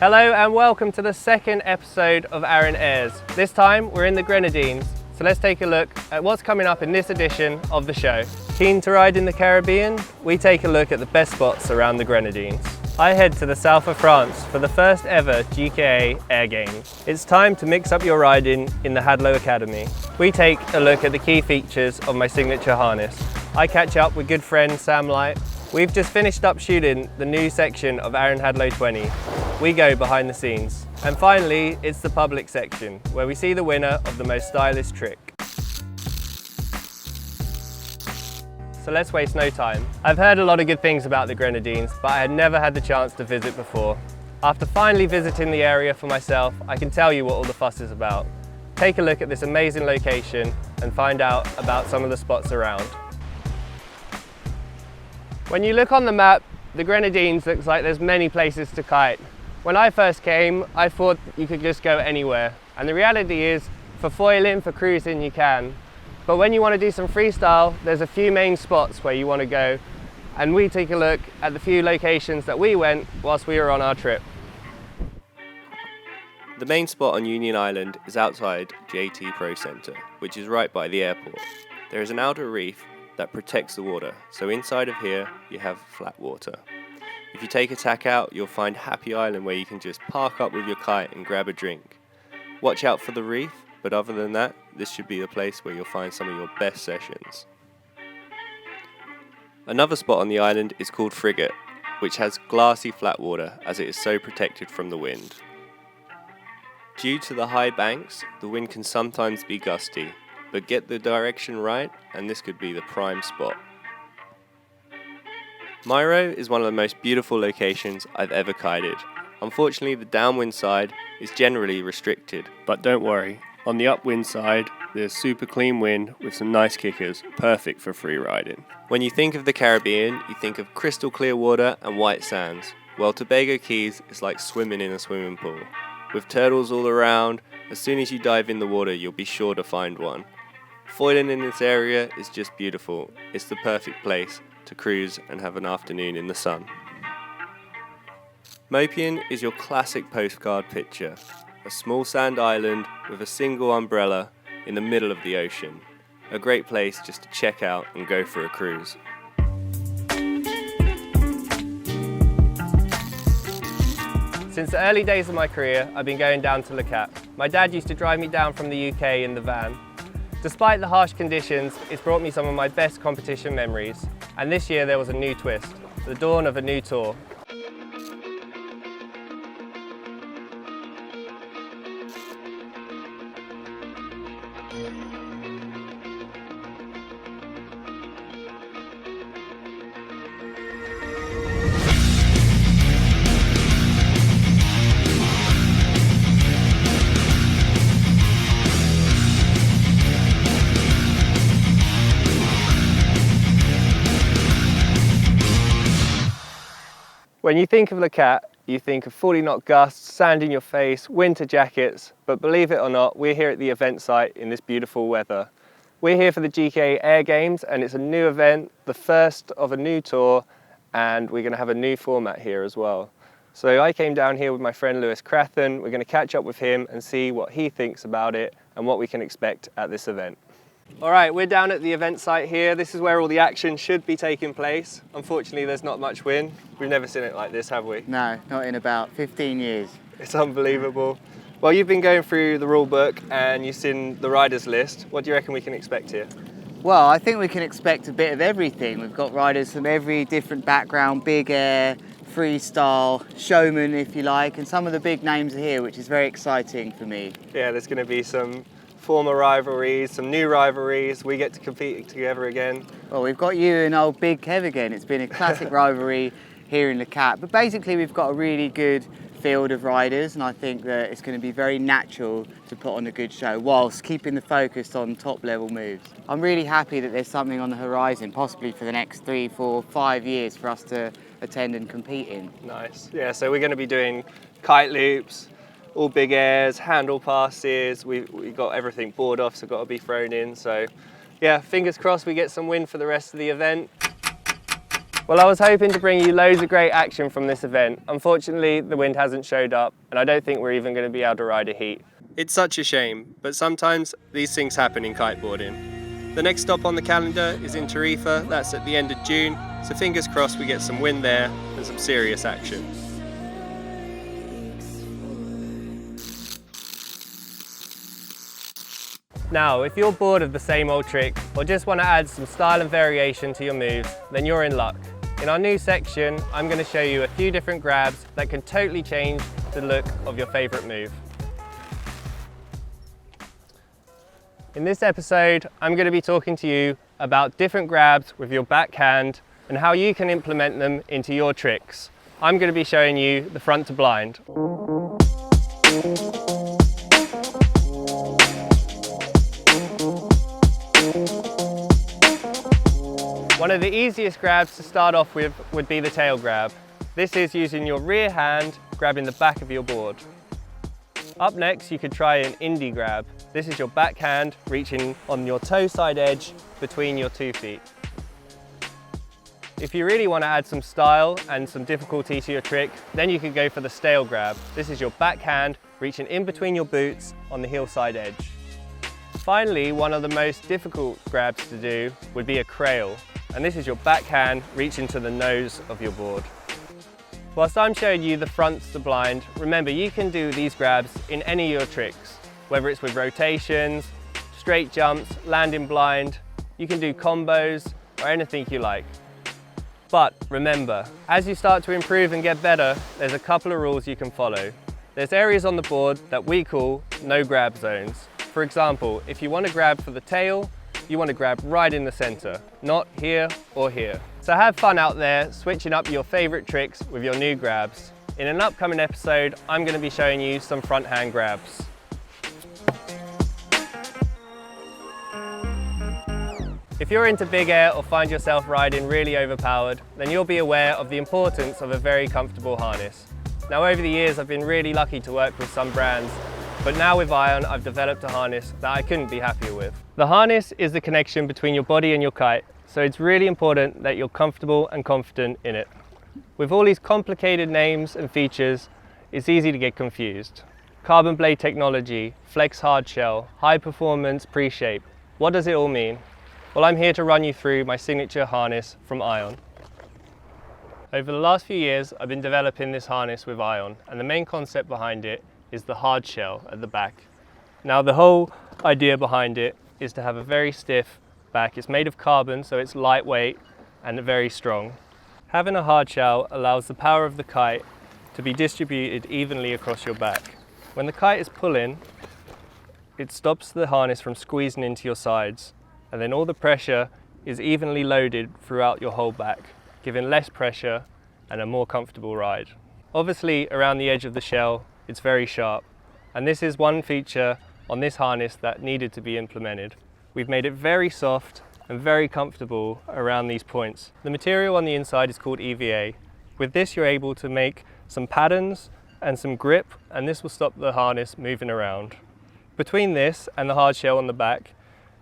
Hello and welcome to the second episode of Aaron Airs. This time we're in the Grenadines, so let's take a look at what's coming up in this edition of the show. Keen to ride in the Caribbean? We take a look at the best spots around the Grenadines. I head to the south of France for the first ever GKA Air Games. It's time to mix up your riding in the Hadlow Academy. We take a look at the key features of my signature harness. I catch up with good friend Sam Light. We've just finished up shooting the new section of Aaron Hadlow 20. We go behind the scenes. And finally, it's the public section, where we see the winner of the most stylish trick. So let's waste no time. I've heard a lot of good things about the Grenadines, but I had never had the chance to visit before. After finally visiting the area for myself, I can tell you what all the fuss is about. Take a look at this amazing location and find out about some of the spots around. When you look on the map, the Grenadines looks like there's many places to kite. When I first came, I thought you could just go anywhere. And the reality is, for foiling, for cruising, you can. But when you want to do some freestyle, there's a few main spots where you want to go. And we take a look at the few locations that we went whilst we were on our trip. The main spot on Union Island is outside JT Pro Centre, which is right by the airport. There is an outer reef that protects the water, so inside of here you have flat water. If you take a tack out, you'll find Happy Island where you can just park up with your kite and grab a drink. Watch out for the reef, but other than that, this should be the place where you'll find some of your best sessions. Another spot on the island is called FRIGATE, which has glassy flat water as it is so protected from the wind. Due to the high banks, the wind can sometimes be gusty, but get the direction right and this could be the prime spot. MAYREAU is one of the most beautiful locations I've ever kited. Unfortunately, the downwind side is generally restricted, but don't worry, on the upwind side there's super clean wind with some nice kickers, perfect for free riding. When you think of the Caribbean, you think of crystal clear water and white sands. Well, Tobago Cays is like swimming in a swimming pool. With turtles all around, as soon as you dive in the water you'll be sure to find one. Foiling in this area is just beautiful. It's the perfect place to cruise and have an afternoon in the sun. MOPION is your classic postcard picture. A small sand island with a single umbrella in the middle of the ocean. A great place just to check out and go for a cruise. Since the early days of my career, I've been going down to Le Cap. My dad used to drive me down from the UK in the van. Despite the harsh conditions, it's brought me some of my best competition memories. And this year there was a new twist, the dawn of a new tour. When you think of Le Cap, you think of 40-knot gusts, sand in your face, winter jackets, but believe it or not, we're here at the event site in this beautiful weather. We're here for the GKA Air Games and it's a new event, the first of a new tour, and we're going to have a new format here as well. So I came down here with my friend Lewis Crathen. We're going to catch up with him and see what he thinks about it and what we can expect at this event. All right, we're down at the event site here. This is where all the action should be taking place. Unfortunately, there's not much wind. We've never seen it like this, have we? No, not in about 15 years. It's unbelievable. Well, you've been going through the rule book and you've seen the riders list. What do you reckon we can expect here? Well, I think we can expect a bit of everything. We've got riders from every different background, big air, freestyle, showman if you like, and some of the big names are here, which is very exciting for me. Yeah, there's going to be some former rivalries, some new rivalries. We get to compete together again. Well, we've got you and old Big Kev again. It's been a classic rivalry here in Le Cap, but basically we've got a really good field of riders and I think that it's going to be very natural to put on a good show whilst keeping the focus on top level moves. I'm really happy that there's something on the horizon, possibly for the next 3, 4, 5 years for us to attend and compete in. Nice. Yeah, so we're going to be doing kite loops, all big airs, handle passes. We got everything board offs have got to be thrown in. So yeah, fingers crossed we get some wind for the rest of the event. Well, I was hoping to bring you loads of great action from this event. Unfortunately, the wind hasn't showed up, and I don't think we're even going to be able to ride a heat. It's such a shame, but sometimes these things happen in kiteboarding. The next stop on the calendar is in Tarifa, that's at the end of June, so fingers crossed we get some wind there and some serious action. Now, if you're bored of the same old trick, or just want to add some style and variation to your moves, then you're in luck. In our new section, I'm going to show you a few different grabs that can totally change the look of your favourite move. In this episode, I'm going to be talking to you about different grabs with your backhand and how you can implement them into your tricks. I'm going to be showing you the front to blind. One of the easiest grabs to start off with would be the tail grab. This is using your rear hand grabbing the back of your board. Up next, you could try an INDY grab. This is your backhand reaching on your toe side edge between your 2 feet. If you really want to add some style and some difficulty to your trick, then you could go for the stale grab. This is your backhand reaching in between your boots on the heel side edge. Finally, one of the most difficult grabs to do would be a CRAIL. And this is your backhand reaching to the nose of your board. Whilst I'm showing you the fronts to blind, remember you can do these grabs in any of your tricks, whether it's with rotations, straight jumps, landing blind, you can do combos or anything you like. But remember, as you start to improve and get better, there's a couple of rules you can follow. There's areas on the board that we call no grab zones. For example, if you want to grab for the tail, you want to grab right in the center, not here or here. So have fun out there switching up your favorite tricks with your new grabs. In an upcoming episode, I'm going to be showing you some front hand grabs. If you're into big air or find yourself riding really overpowered, then you'll be aware of the importance of a very comfortable harness. Now, over the years, I've been really lucky to work with some brands, but now with Ion, I've developed a harness that I couldn't be happier with. The harness is the connection between your body and your kite, so it's really important that you're comfortable and confident in it. With all these complicated names and features, it's easy to get confused. Carbon blade technology, flex hard shell, high performance pre-shape. What does it all mean? Well, I'm here to run you through my signature harness from Ion. Over the last few years, I've been developing this harness with Ion, and the main concept behind it is the hard shell at the back. Now, the whole idea behind it is to have a very stiff back. It's made of carbon, so it's lightweight and very strong. Having a hard shell allows the power of the kite to be distributed evenly across your back. When the kite is pulling, it stops the harness from squeezing into your sides, and then all the pressure is evenly loaded throughout your whole back, giving less pressure and a more comfortable ride. Obviously, around the edge of the shell, it's very sharp, and this is one feature on this harness that needed to be implemented. We've made it very soft and very comfortable around these points. The material on the inside is called EVA. With this, you're able to make some patterns and some grip, and this will stop the harness moving around. Between this and the hard shell on the back,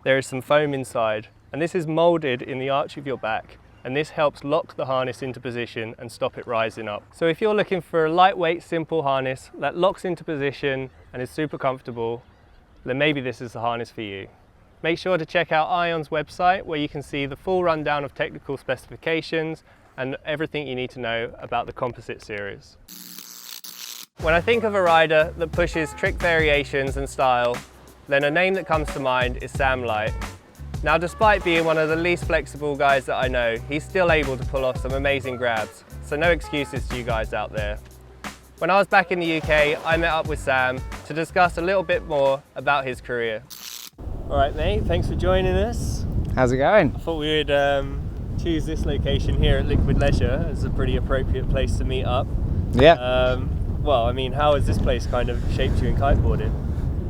there is some foam inside, and this is molded in the arch of your back, and this helps lock the harness into position and stop it rising up. So if you're looking for a lightweight, simple harness that locks into position and is super comfortable, then maybe this is the harness for you. Make sure to check out Ion's website, where you can see the full rundown of technical specifications and everything you need to know about the composite series. When I think of a rider that pushes trick variations and style, then a name that comes to mind is Sam Light. Now, despite being one of the least flexible guys that I know, he's still able to pull off some amazing grabs, so no excuses to you guys out there. When I was back in the UK, I met up with Sam to discuss a little bit more about his career. All right, mate, thanks for joining us. How's it going? I thought we would choose this location here at Liquid Leisure as a pretty appropriate place to meet up. Yeah. Well, I mean, how has this place kind of shaped you in kiteboarding?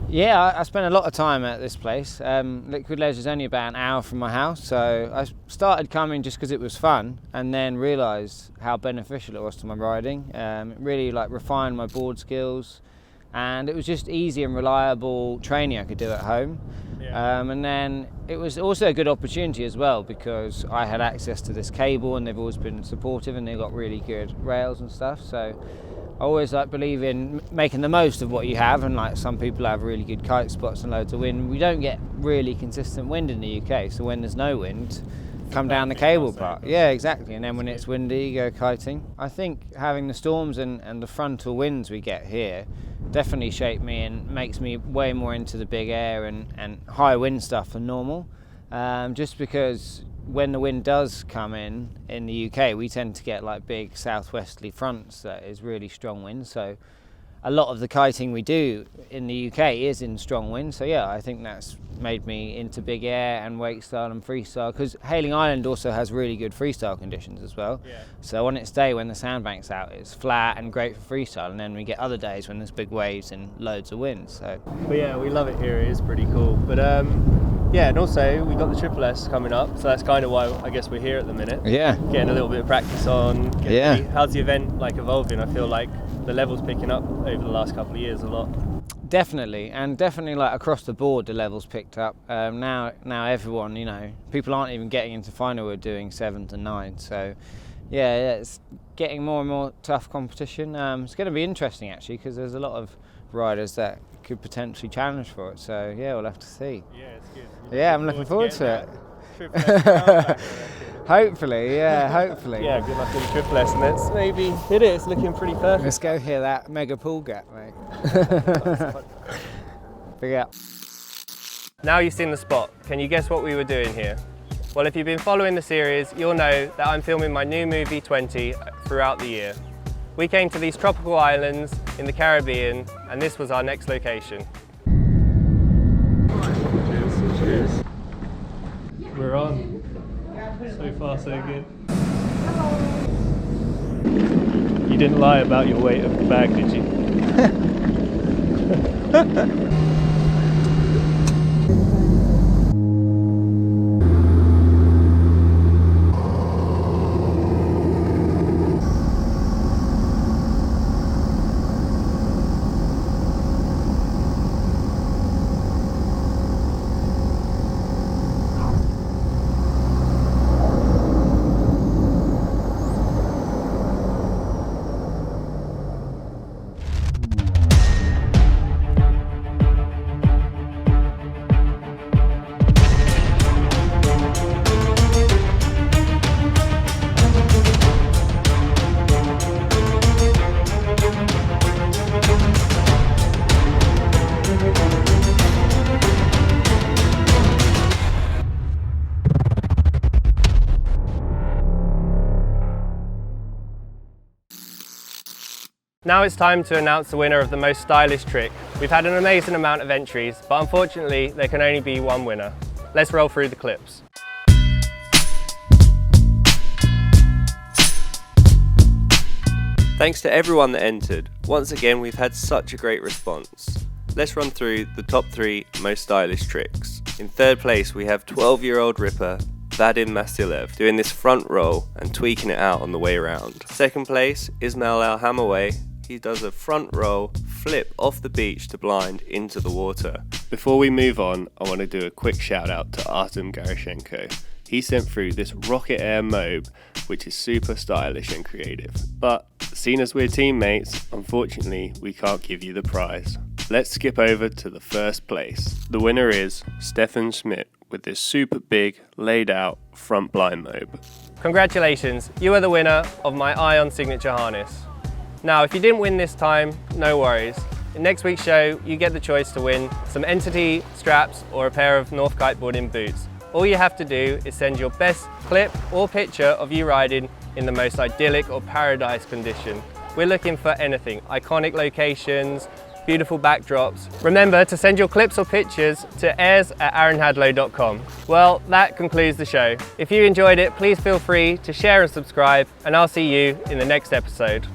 Yeah, I spent a lot of time at this place. Liquid Leisure is only about an hour from my house, so I started coming just because it was fun, and then realised how beneficial it was to my riding. It really refined my board skills, and it was just easy and reliable training I could do at home. And then it was also a good opportunity as well, because I had access to this cable and they've always been supportive and they've got really good rails and stuff. So I always believe in making the most of what you have, and like some people have really good kite spots and loads of wind. We don't get really consistent wind in the UK, so when there's no wind, come down the cable part. Yeah, exactly. And then when it's windy, you go kiting. I think having the storms and the frontal winds we get here definitely shape me and makes me way more into the big air and high wind stuff than normal. Just because when the wind does come in the UK, we tend to get like big southwesterly fronts that is really strong wind. So a lot of the kiting we do in the UK is in strong wind. So yeah, I think that's made me into big air and wake style and freestyle, because Hayling Island also has really good freestyle conditions as well. So on its day when the sandbank's out, it's flat and great for freestyle, and then we get other days when there's big waves and loads of wind. So but yeah, we love it here. It is pretty cool. But yeah, and also we got the Triple S coming up, so that's kind of why I guess we're here at the minute. Yeah, getting a little bit of practice on. How's the event like evolving? I feel like the level's picking up over the last couple of years a lot. Definitely, and definitely like across the board the level's picked up. Now everyone, you know, people aren't even getting into final wood doing 7s and 9s. So yeah, it's getting more and more tough competition. It's going to be interesting actually, because there's a lot of riders that could potentially challenge for it. So yeah, we'll have to see. Yeah, it's good. Yeah, I'm looking forward to it. Hopefully, yeah, hopefully. Yeah, good luck in the Triple S, and let's maybe hit it. It's looking pretty perfect. Let's go hear that mega pool gap, mate. Big up. Now you've seen the spot, can you guess what we were doing here? Well, if you've been following the series, you'll know that I'm filming my new movie 20 throughout the year. We came to these tropical islands in the Caribbean, and this was our next location. Cheers. We're on. So far, so good. You didn't lie about your weight of the bag, did you? Now it's time to announce the winner of the most stylish trick. We've had an amazing amount of entries, but unfortunately there can only be one winner. Let's roll through the clips. Thanks to everyone that entered. Once again, we've had such a great response. Let's run through the top 3 most stylish tricks. In third place, we have 12-year-old ripper VADIM MALISEV doing this front roll and tweaking it out on the way around. Second place, ISMAIL HAMAWY. He does a front roll flip off the beach to blind into the water. Before we move on, I want to do a quick shout out to Artem Garashenko. He sent through this Rocket Air Mobe, which is super stylish and creative. But seeing as we're teammates, unfortunately we can't give you the prize. Let's skip over to the first place. The winner is SCHMITT with this super big laid out front blind mobe. Congratulations, you are the winner of my Ion signature harness. Now, if you didn't win this time, no worries. In next week's show, you get the choice to win some Entity straps or a pair of North Kiteboarding boots. All you have to do is send your best clip or picture of you riding in the most idyllic or paradise condition. We're looking for anything, iconic locations, beautiful backdrops. Remember to send your clips or pictures to airs@aaronhadlow.com. Well, that concludes the show. If you enjoyed it, please feel free to share and subscribe, and I'll see you in the next episode.